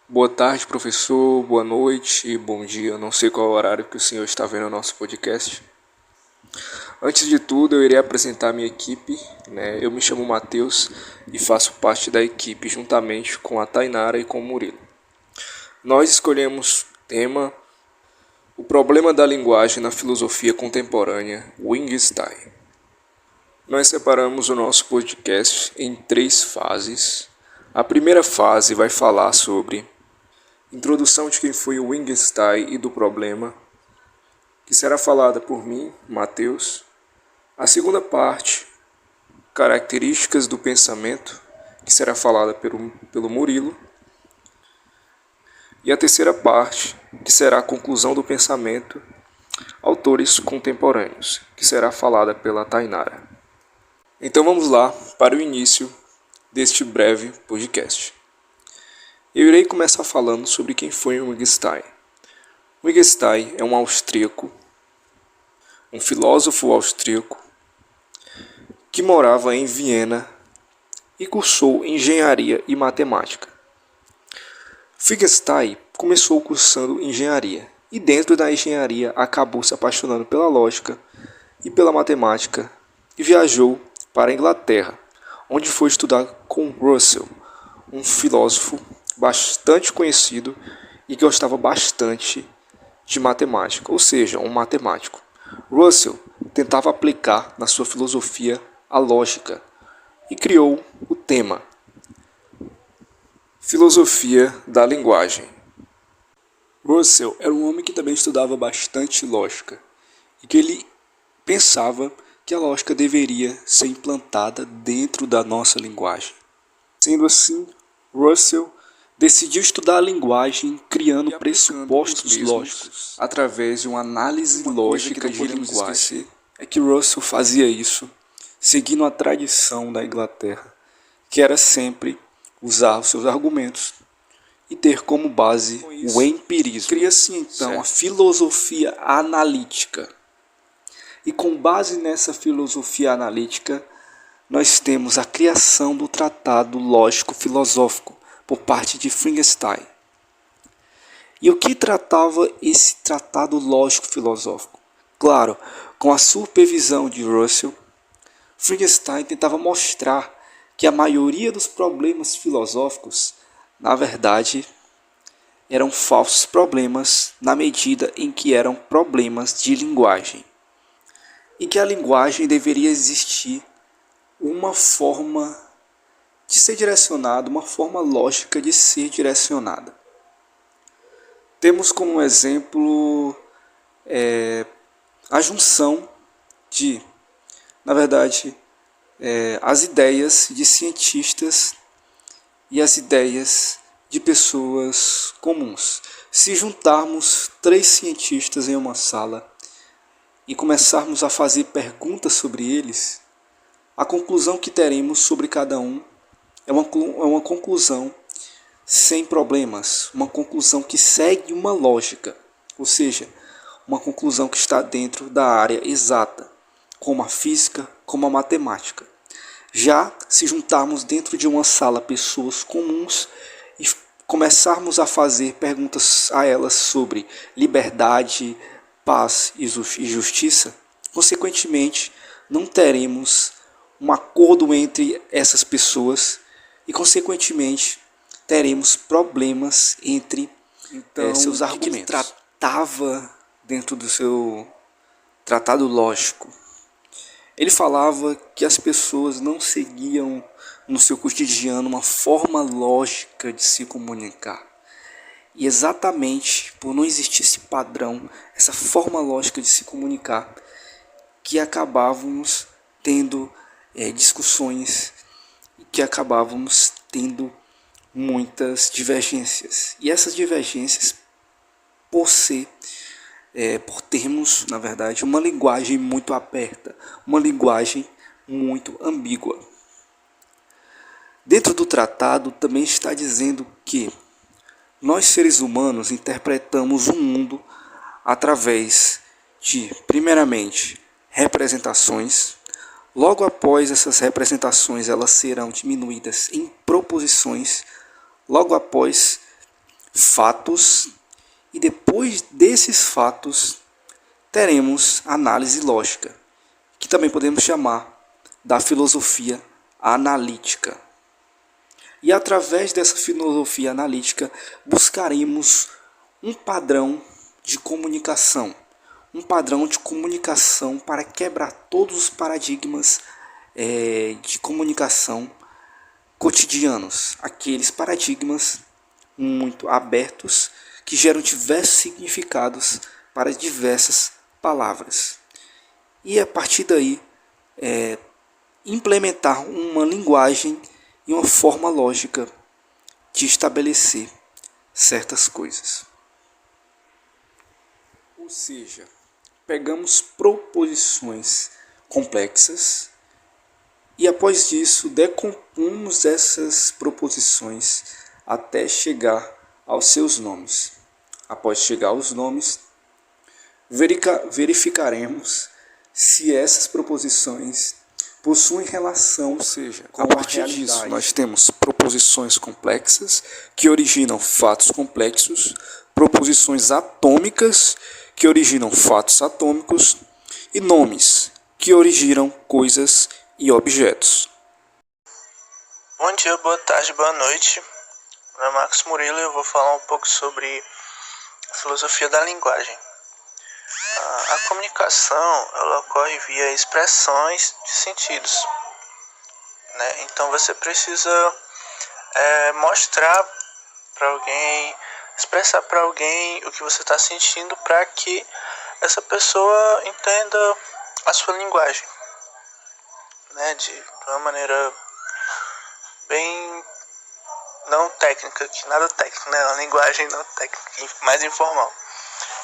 Boa tarde, professor. Boa noite, bom dia. Não sei qual é o horário que o senhor está vendo o nosso podcast. Antes de tudo, eu irei apresentar a minha equipe, né? Eu me chamo Matheus e faço parte da equipe juntamente com a Tainara e com o Murilo. Nós escolhemos o tema O problema da linguagem na filosofia contemporânea, Wittgenstein. Nós separamos o nosso podcast em 3 fases. A primeira fase vai falar sobre introdução de quem foi o Wittgenstein e do problema, que será falada por mim, Matheus. A segunda parte, características do pensamento, que será falada pelo Murilo. E a terceira parte, que será a conclusão do pensamento, autores contemporâneos, que será falada pela Tainara. Então vamos lá para o início deste breve podcast. Eu irei começar falando sobre quem foi o Wittgenstein. Wittgenstein é um austríaco, um filósofo austríaco, que morava em Viena e cursou engenharia e matemática. Wittgenstein começou cursando engenharia e dentro da engenharia acabou se apaixonando pela lógica e pela matemática e viajou para a Inglaterra, onde foi estudar com Russell, um filósofo bastante conhecido e que gostava bastante de matemática, ou seja, um matemático. Russell tentava aplicar na sua filosofia a lógica e criou o tema Filosofia da Linguagem. Russell era um homem que também estudava bastante lógica e que ele pensava que a lógica deveria ser implantada dentro da nossa linguagem. Sendo assim, Russell decidiu estudar a linguagem criando pressupostos lógicos através de uma análise lógica de linguagem. É que Russell fazia isso seguindo a tradição da Inglaterra, que era sempre usar os seus argumentos e ter como base o empirismo. Cria-se então a filosofia analítica. E com base nessa filosofia analítica, nós temos a criação do tratado lógico-filosófico por parte de Wittgenstein. E o que tratava esse tratado lógico-filosófico? Claro, com a supervisão de Russell, Wittgenstein tentava mostrar que a maioria dos problemas filosóficos, na verdade, eram falsos problemas na medida em que eram problemas de linguagem. E que a linguagem deveria existir uma forma de ser direcionada, uma forma lógica de ser direcionada. Temos como exemplo a junção de, na verdade, as ideias de cientistas e as ideias de pessoas comuns. Se juntarmos 3 cientistas em uma sala e começarmos a fazer perguntas sobre eles, a conclusão que teremos sobre cada um é uma conclusão sem problemas, uma conclusão que segue uma lógica, ou seja, uma conclusão que está dentro da área exata, como a física, como a matemática. Já se juntarmos dentro de uma sala pessoas comuns e começarmos a fazer perguntas a elas sobre liberdade, paz e justiça, consequentemente não teremos um acordo entre essas pessoas e consequentemente teremos problemas entre seus argumentos. Que ele tratava dentro do seu tratado lógico. Ele falava que as pessoas não seguiam no seu cotidiano uma forma lógica de se comunicar. E exatamente por não existir esse padrão, essa forma lógica de se comunicar, que acabávamos tendo discussões e que acabávamos tendo muitas divergências. E essas divergências, por termos, na verdade, uma linguagem muito aberta, uma linguagem muito ambígua. Dentro do tratado também está dizendo que nós seres humanos interpretamos o mundo através de, primeiramente, representações. Logo após essas representações, elas serão diminuídas em proposições. Logo após fatos, e depois desses fatos teremos análise lógica, que também podemos chamar da filosofia analítica. E através dessa filosofia analítica buscaremos um padrão de comunicação, para quebrar todos os paradigmas de comunicação cotidianos, aqueles paradigmas muito abertos que geram diversos significados para diversas palavras. E a partir daí, implementar uma linguagem e uma forma lógica de estabelecer certas coisas. Ou seja, pegamos proposições complexas e após isso decompomos essas proposições até chegar aos seus nomes. Após chegar aos nomes, verificaremos se essas proposições possuem relação, ou seja, a partir disso nós temos proposições complexas que originam fatos complexos, proposições atômicas que originam fatos atômicos e nomes que originam coisas e objetos. Bom dia, boa tarde, boa noite. Meu nome é Marcos Murilo e eu vou falar um pouco sobre a filosofia da linguagem. A comunicação ela ocorre via expressões de sentidos, né? Então você precisa mostrar para alguém, expressar para alguém o que você está sentindo para que essa pessoa entenda a sua linguagem, né? De uma maneira bem não técnica, que nada técnico, né? Uma linguagem não técnica, mais informal.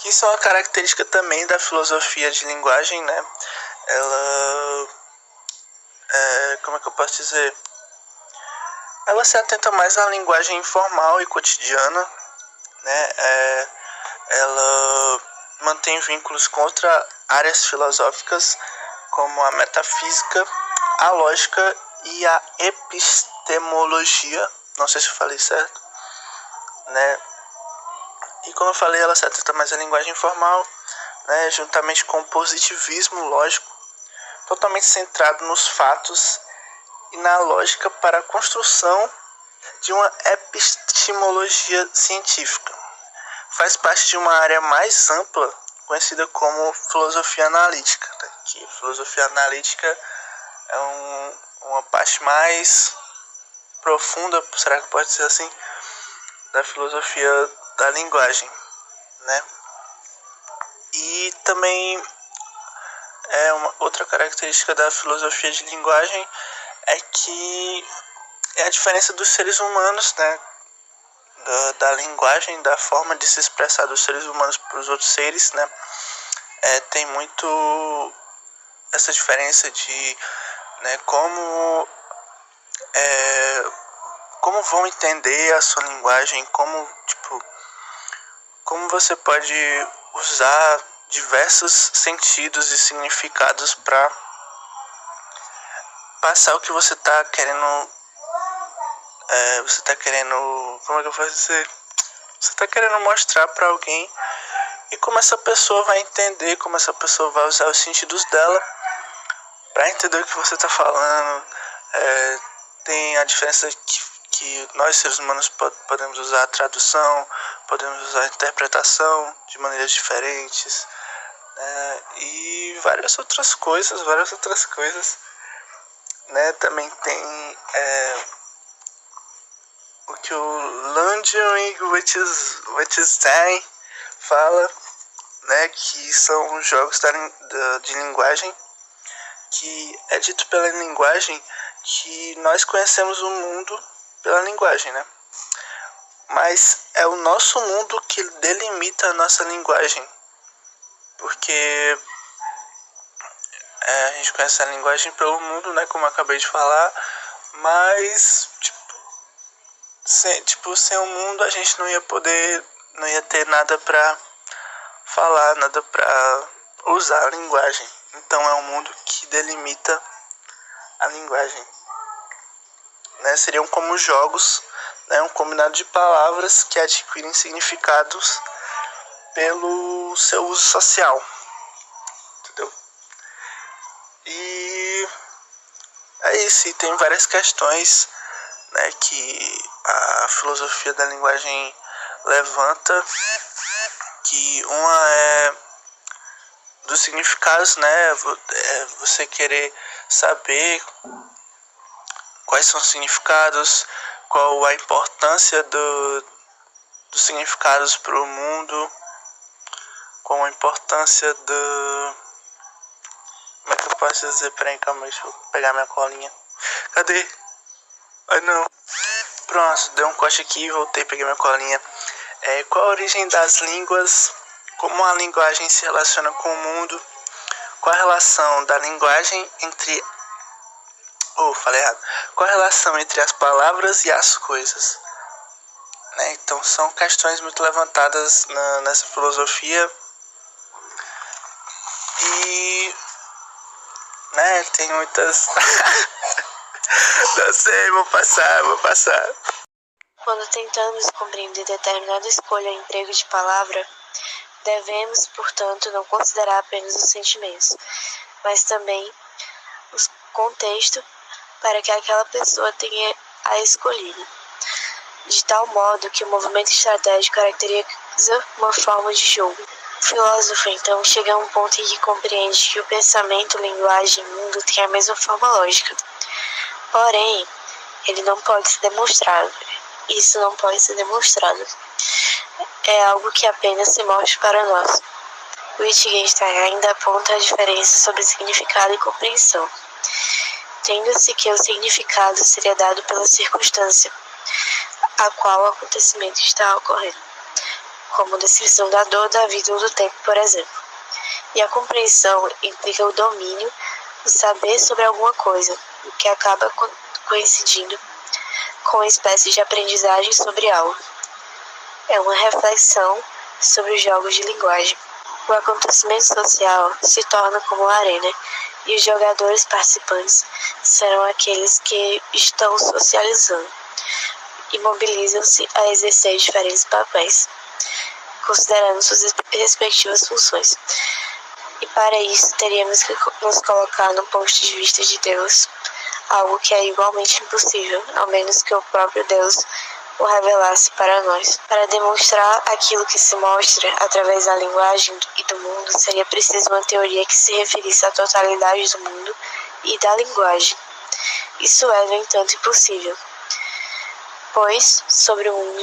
Isso é uma característica também da filosofia de linguagem, né? Ela, como é que eu posso dizer? Ela se atenta mais à linguagem informal e cotidiana, né? Ela mantém vínculos com outras áreas filosóficas, como a metafísica, a lógica e a epistemologia. Não sei se eu falei certo, né? E como eu falei, ela se atenta mais à linguagem informal, né, juntamente com o positivismo lógico, totalmente centrado nos fatos e na lógica para a construção de uma epistemologia científica. Faz parte de uma área mais ampla, conhecida como filosofia analítica, né? Que filosofia analítica é uma parte mais profunda, será que pode ser assim, da filosofia da linguagem, né? E também uma outra característica da filosofia de linguagem é que é a diferença dos seres humanos, né? Da linguagem, da forma de se expressar dos seres humanos para os outros seres, né? Tem muito essa diferença de, né, como vão entender a sua linguagem, como você pode usar diversos sentidos e significados para passar o que você está querendo. Como é que eu posso dizer? Você está querendo mostrar para alguém e como essa pessoa vai entender, como essa pessoa vai usar os sentidos dela para entender o que você está falando. Tem a diferença que nós seres humanos podemos usar a tradução, podemos usar a interpretação de maneiras diferentes, e várias outras coisas, né? Também tem o que o Ludwig Wittgenstein fala, né? Que são os jogos de linguagem, que é dito pela linguagem que nós conhecemos o mundo pela linguagem, né? Mas é o nosso mundo que delimita a nossa linguagem, porque a gente conhece a linguagem pelo mundo, né? Como eu acabei de falar, mas sem o mundo a gente não ia ter nada pra falar, nada pra usar a linguagem. Então é o mundo que delimita a linguagem, né? Seriam como jogos né, um combinado de palavras que adquirem significados pelo seu uso social, entendeu? E é isso, e tem várias questões, né, que a filosofia da linguagem levanta, que uma é dos significados, né, você querer saber quais são os significados, qual a importância dos significados para o mundo, qual a importância do... Como é que eu posso dizer? Peraí, calma, deixa eu pegar minha colinha. Cadê? Ai, não. Pronto, dei um corte aqui e voltei, peguei minha colinha. Qual a origem das línguas? Como a linguagem se relaciona com o mundo? Qual a relação da linguagem entre... falei errado. Qual a relação entre as palavras e as coisas? Né? Então, são questões muito levantadas nessa filosofia. E... né, tem muitas... Não sei, vou passar. Quando tentamos compreender determinada escolha ou emprego de palavra, devemos, portanto, não considerar apenas os sentimentos, mas também o contexto para que aquela pessoa tenha a escolhida, de tal modo que o movimento estratégico caracteriza uma forma de jogo. O filósofo, então, chega a um ponto em que compreende que o pensamento, linguagem e mundo têm a mesma forma lógica. Porém, ele não pode ser demonstrado. Isso não pode ser demonstrado. É algo que apenas se mostra para nós. Wittgenstein ainda aponta a diferença sobre significado e compreensão, tendo-se que o significado seria dado pela circunstância a qual o acontecimento está ocorrendo, como descrição da dor, da vida ou do tempo, por exemplo. E a compreensão implica o domínio, o saber sobre alguma coisa, o que acaba coincidindo com uma espécie de aprendizagem sobre algo. É uma reflexão sobre os jogos de linguagem. O acontecimento social se torna como uma arena, e os jogadores participantes serão aqueles que estão socializando e mobilizam-se a exercer diferentes papéis, considerando suas respectivas funções. E para isso teríamos que nos colocar no ponto de vista de Deus, algo que é igualmente impossível, ao menos que o próprio Deus o revelasse para nós. Para demonstrar aquilo que se mostra através da linguagem e do mundo, seria preciso uma teoria que se referisse à totalidade do mundo e da linguagem. Isso é, no entanto, impossível, pois sobre o mundo